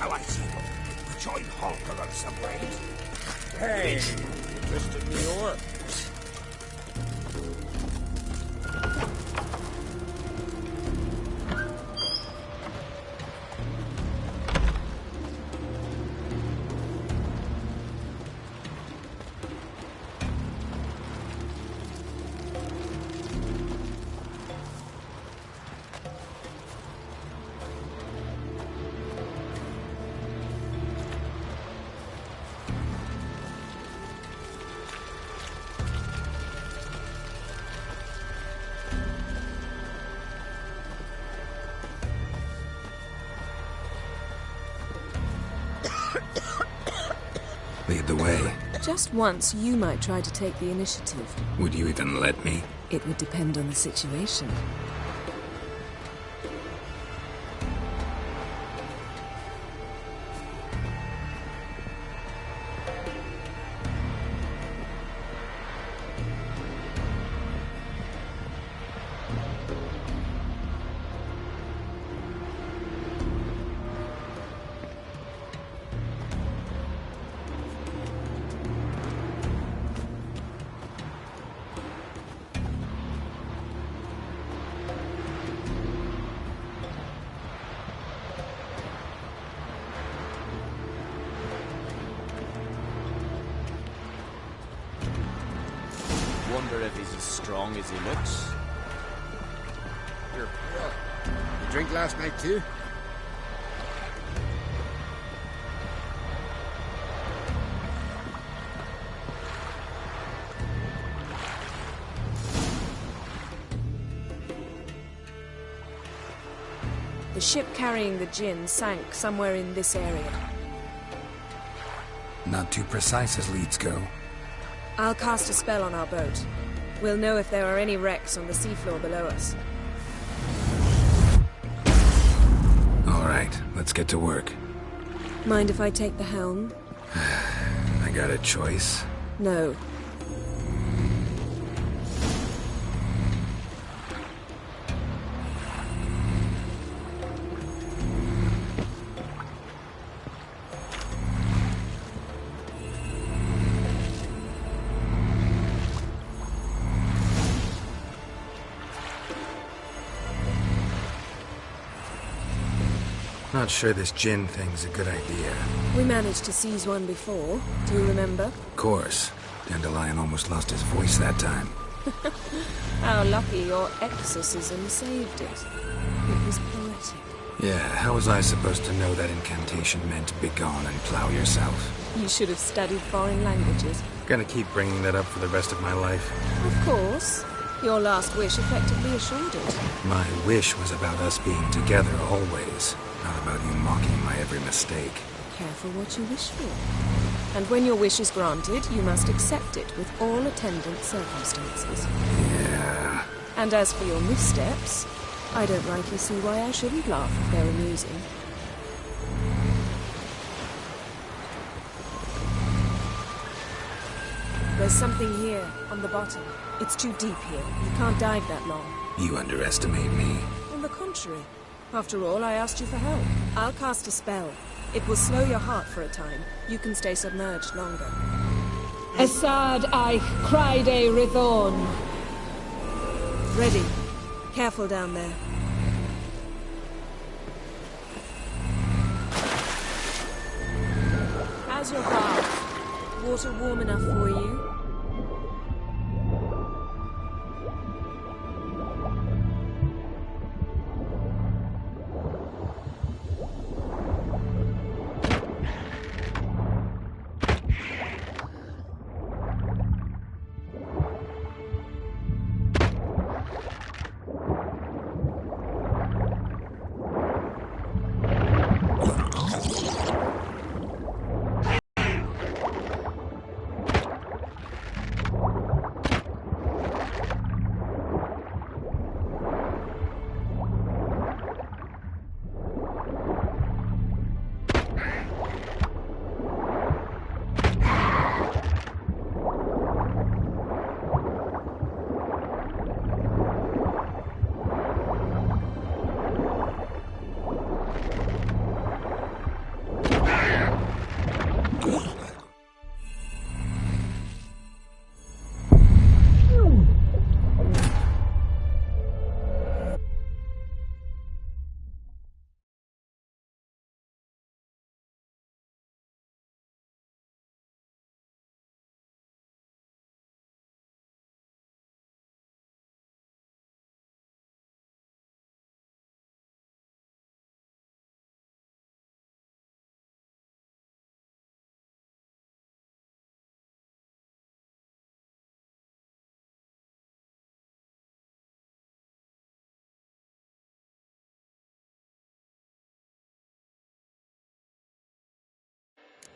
how I see it. We join Halter on some ways. Hey, interested in the ore? Lead the way. Just once, you might try to take the initiative. Would you even let me? It would depend on the situation. Wonder if he's as strong as he looks. Here. You drink last night too? The ship carrying the gin sank somewhere in this area. Not too precise as leads go. I'll cast a spell on our boat. We'll know if there are any wrecks on the seafloor below us. All right, let's get to work. Mind if I take the helm? I got a choice. No. Not sure this gin thing's a good idea. We managed to seize one before. Do you remember? Of course. Dandelion almost lost his voice that time. How lucky your exorcism saved it. It was poetic. Yeah, how was I supposed to know that incantation meant begone and plow yourself? You should have studied foreign languages. Gonna keep bringing that up for the rest of my life. Of course. Your last wish effectively assured it. My wish was about us being together always, not about you mocking my every mistake. Careful what you wish for. And when your wish is granted, you must accept it with all attendant circumstances. Yeah. And as for your missteps, I don't rightly see why I shouldn't laugh if they're amusing. There's something here, on the bottom. It's too deep here. You can't dive that long. You underestimate me. On the contrary. After all, I asked you for help. I'll cast a spell. It will slow your heart for a time. You can stay submerged longer. Esad Eich Criede Rithorn. Ready. Careful down there. How's your bath? Water warm enough for you?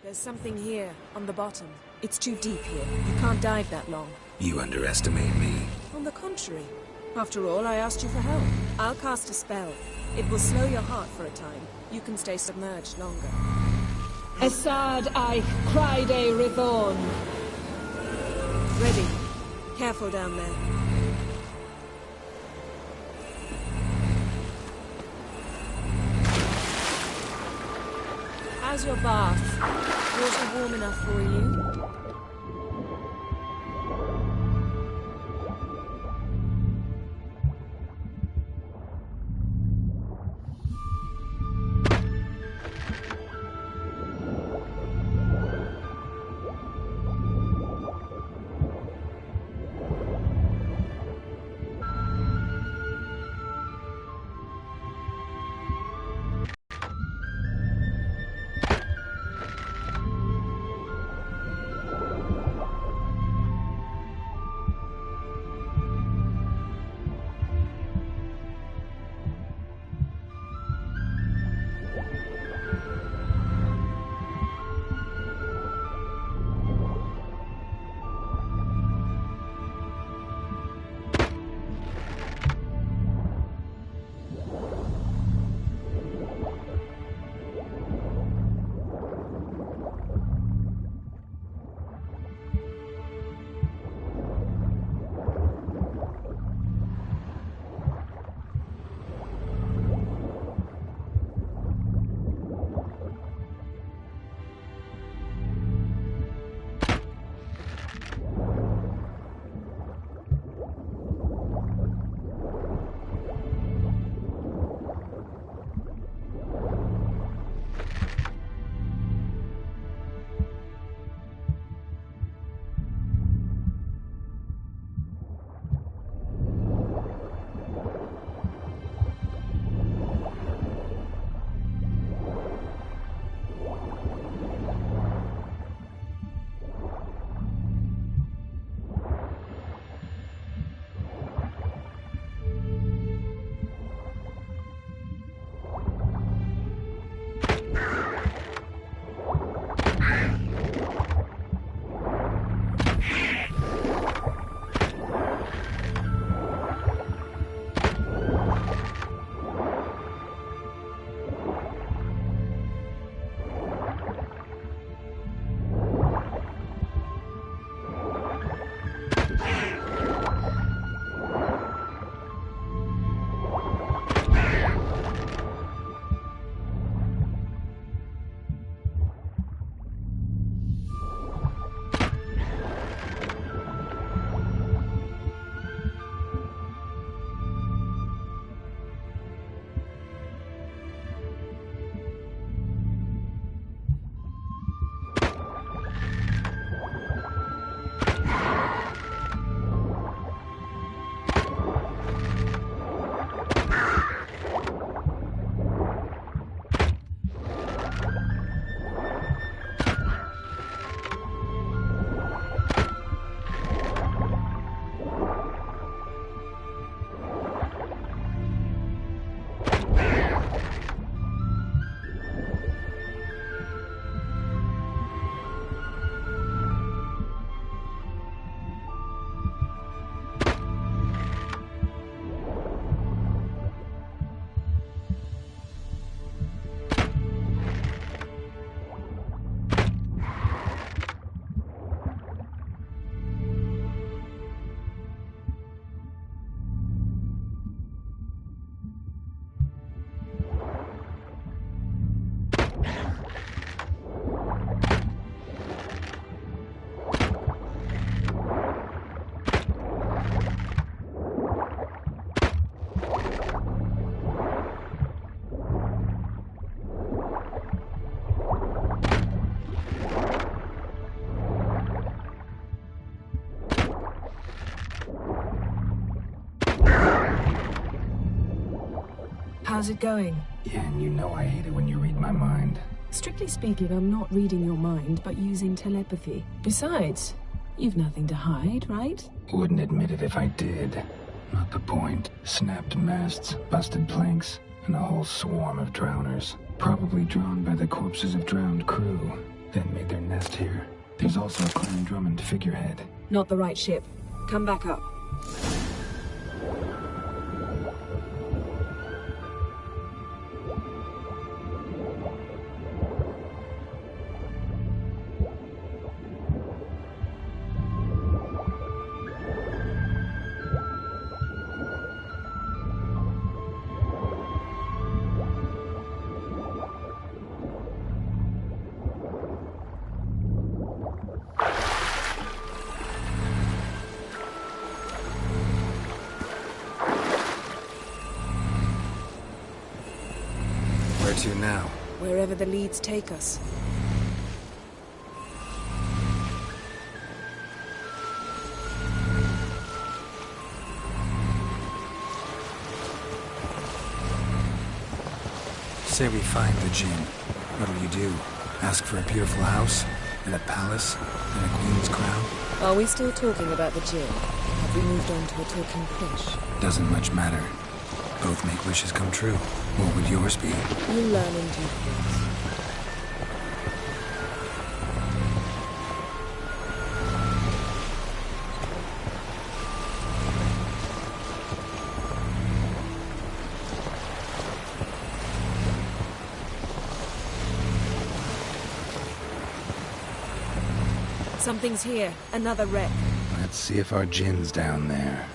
There's something here, on the bottom. It's too deep here. You can't dive that long. You underestimate me. On the contrary. After all, I asked you for help. I'll cast a spell. It will slow your heart for a time. You can stay submerged longer. Esad I Criede Rithorn. Ready. Careful down there. How's your bath? Water warm enough for you? How's it going? Yeah, and you know I hate it when you read my mind. Strictly speaking, I'm not reading your mind, but using telepathy. Besides, you've nothing to hide, right? Wouldn't admit it if I did. Not the point. Snapped masts, busted planks, and a whole swarm of drowners. Probably drawn by the corpses of drowned crew. then made their nest here. There's also a Clan Drummond figurehead. Not the right ship. Come back up. Where to now? Wherever the leads take us. Say we find the Jinn. What will you do? Ask for a beautiful house? And a palace? And a queen's crown? Are we still talking about the Jinn? Have we moved on to a talking fish? Doesn't much matter. Both make wishes come true. What would yours be? You'll learn in due course. Something's here. Another wreck. Let's see if our Jinn's down there.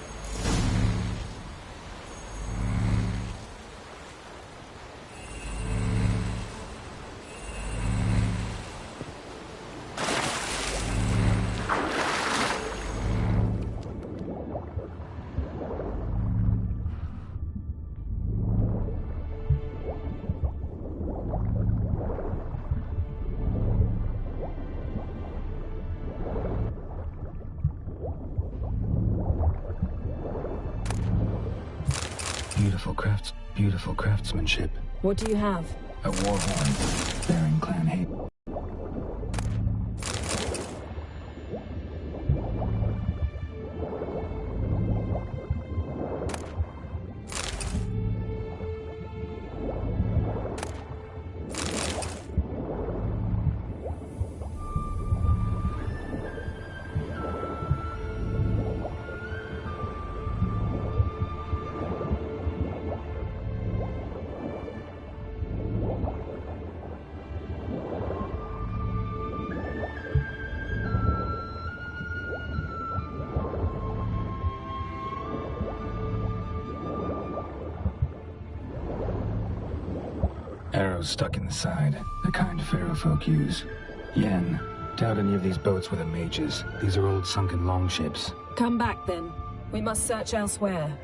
Beautiful craftsmanship. What do you have? A war horn, bearing clan hate. Arrows stuck in the side, the kind Pharaoh folk use. Yen, doubt any of these boats were the mages. These are old sunken longships. Come back then. We must search elsewhere.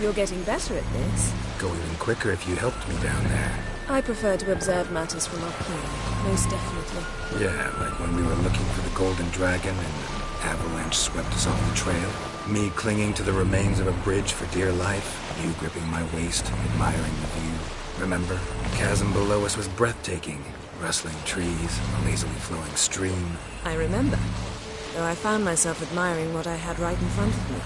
You're getting better at this. Go even quicker if you helped me down there. I prefer to observe matters from up here, most definitely. Yeah, like when we were looking for the Golden Dragon and an avalanche swept us off the trail. Me clinging to the remains of a bridge for dear life. You gripping my waist, admiring the view. Remember? The chasm below us was breathtaking. Rustling trees, a lazily flowing stream. I remember, though I found myself admiring what I had right in front of me.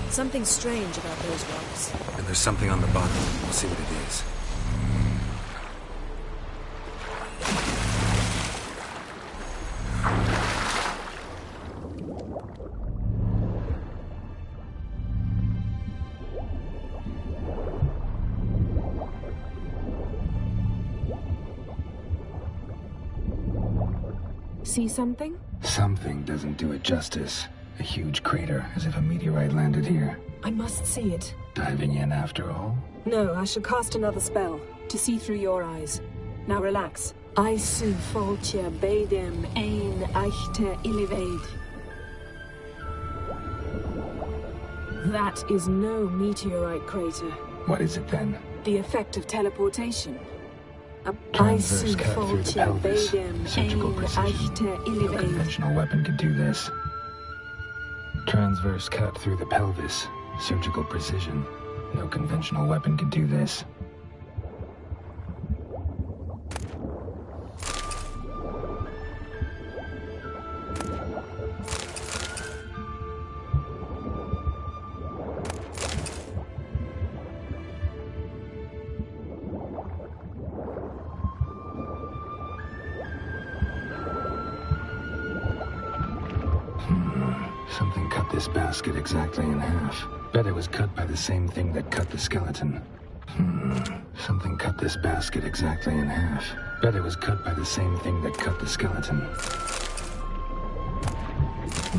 Something strange about those rocks. And there's something on the bottom. We'll see what it is. See something? Something doesn't do it justice. A huge crater, as if a meteorite landed here. I must see it. Diving in after all? No, I shall cast another spell, to see through your eyes. Now relax. Aisu Foltia Bedem Ein Eichte Illivaid. That is no meteorite crater. What is it then? The effect of teleportation. Transverse cut through the Foltia pelvis. Bedem Surgical Ein precision. Eichte No Illivaid. conventional weapon could do this. Transverse cut through the pelvis. Surgical precision. No conventional weapon could do this. Something cut this basket exactly in half. Bet it was cut by the same thing that cut the skeleton. Something cut this basket exactly in half. Bet it was cut by the same thing that cut the skeleton.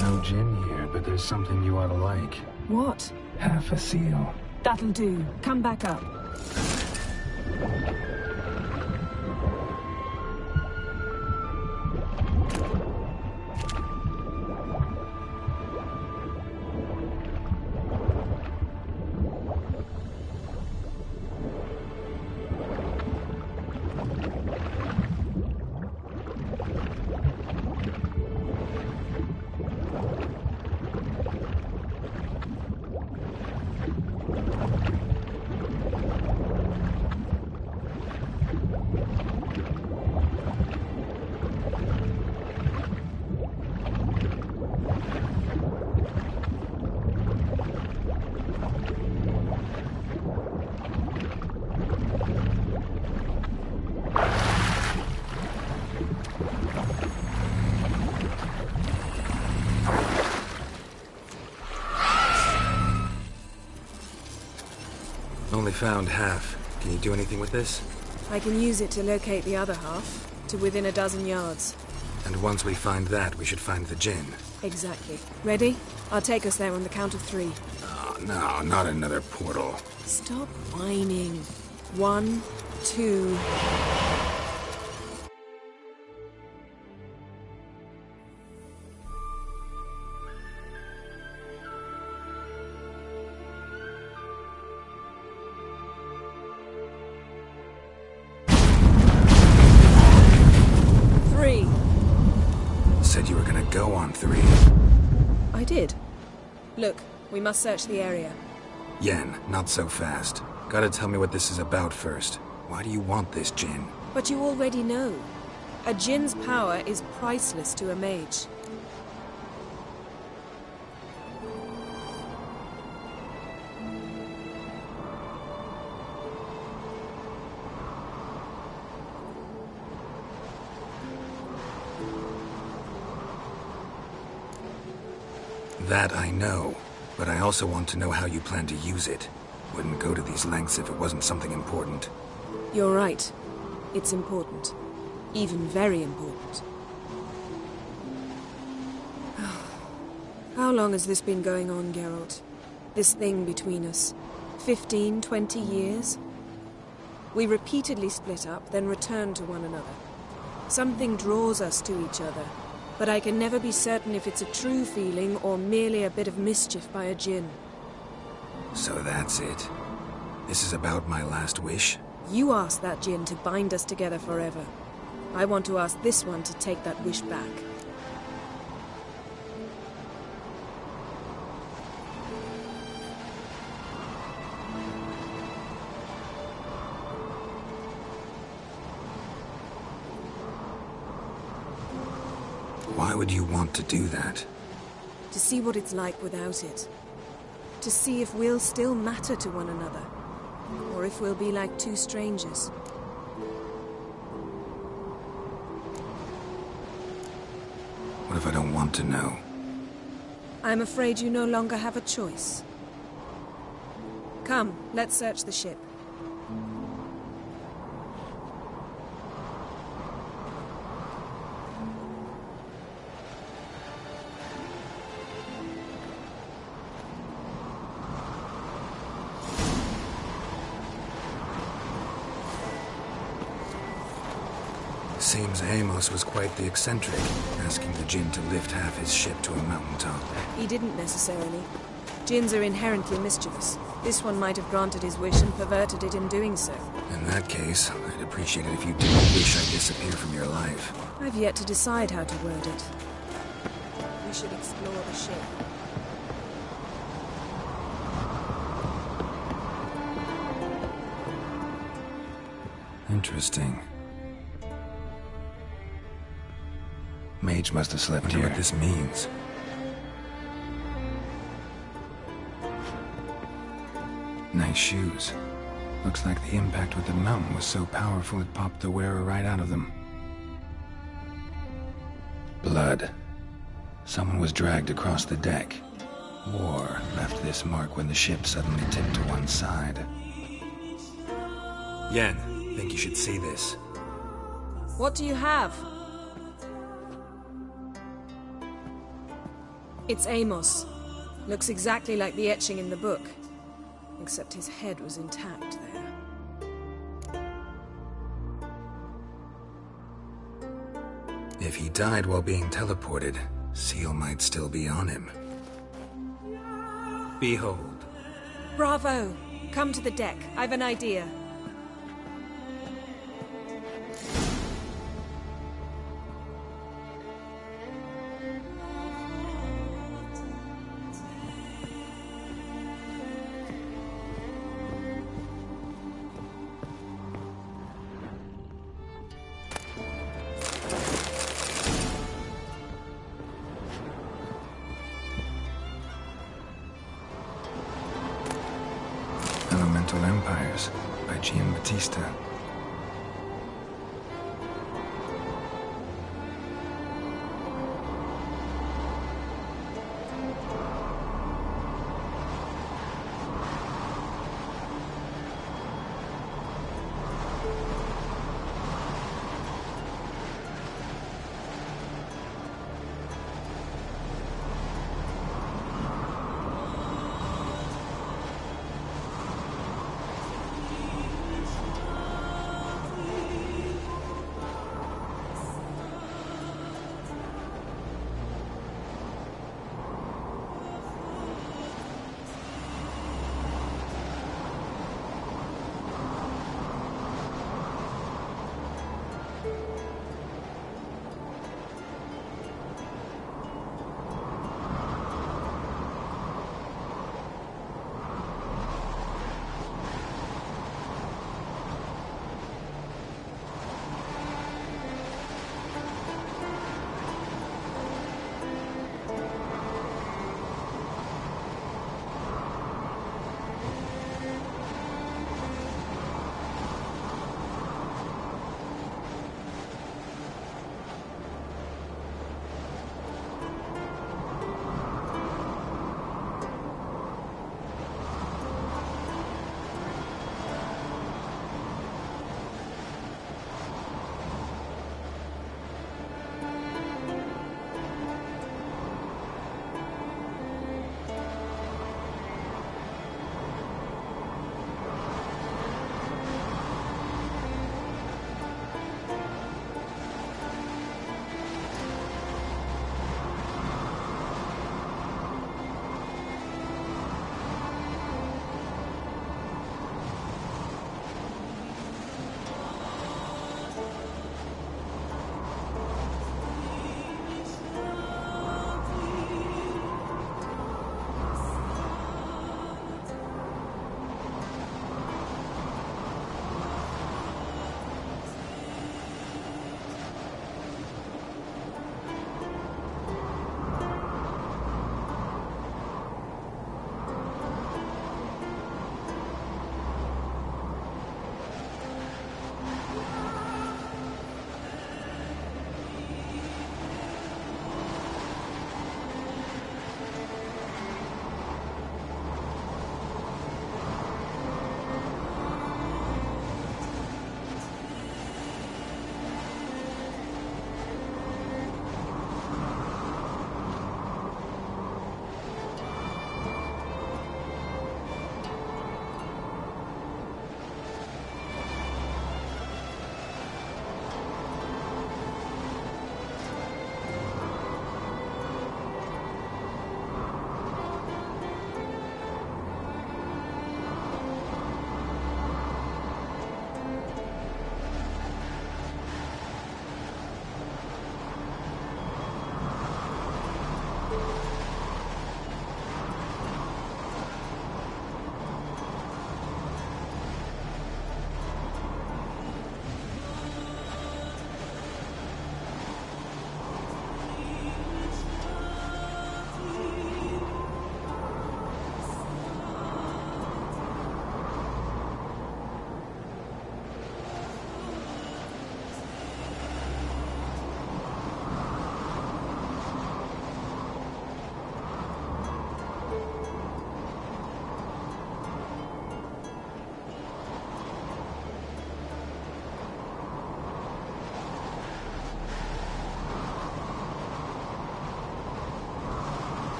No gin here, but there's something you ought to like. What? Half a seal. That'll do. Come back up. Only found half. Can you do anything with this? I can use it to locate the other half, to within a dozen yards. And once we find that, we should find the gin. Exactly. Ready? I'll take us there on the count of 3. Oh, no, not another portal. Stop whining. 1, 2... Said you were gonna go on 3. I did. Look, we must search the area. Yen, not so fast. Gotta tell me what this is about first. Why do you want this gin? But you already know. A djinn's power is priceless to a mage. That I know, but I also want to know how you plan to use it. Wouldn't go to these lengths if it wasn't something important. You're right. It's important. Even very important. How long has this been going on, Geralt? This thing between us? 15, 20 years? We repeatedly split up, then returned to one another. Something draws us to each other, but I can never be certain if it's a true feeling or merely a bit of mischief by a djinn. So that's it. This is about my last wish? You asked that djinn to bind us together forever. I want to ask this one to take that wish back. Why would you want to do that? To see what it's like without it. To see if we'll still matter to one another. Or if we'll be like two strangers. What if I don't want to know? I'm afraid you no longer have a choice. Come, let's search the ship. Seems Amos was quite the eccentric, asking the Jinn to lift half his ship to a mountaintop. He didn't necessarily. Jinns are inherently mischievous. This one might have granted his wish and perverted it in doing so. In that case, I'd appreciate it if you didn't wish I'd disappear from your life. I've yet to decide how to word it. We should explore the ship. Interesting. Mage must have slept here. What this means. Nice shoes. Looks like the impact with the mountain was so powerful it popped the wearer right out of them. Blood. Someone was dragged across the deck. War left this mark when the ship suddenly tipped to one side. Yen, think you should see this. What do you have? It's Amos. Looks exactly like the etching in the book. Except his head was intact there. If he died while being teleported, Seal might still be on him. Behold. Bravo! Come to the deck. I've an idea. Elemental Empires by Giambattista.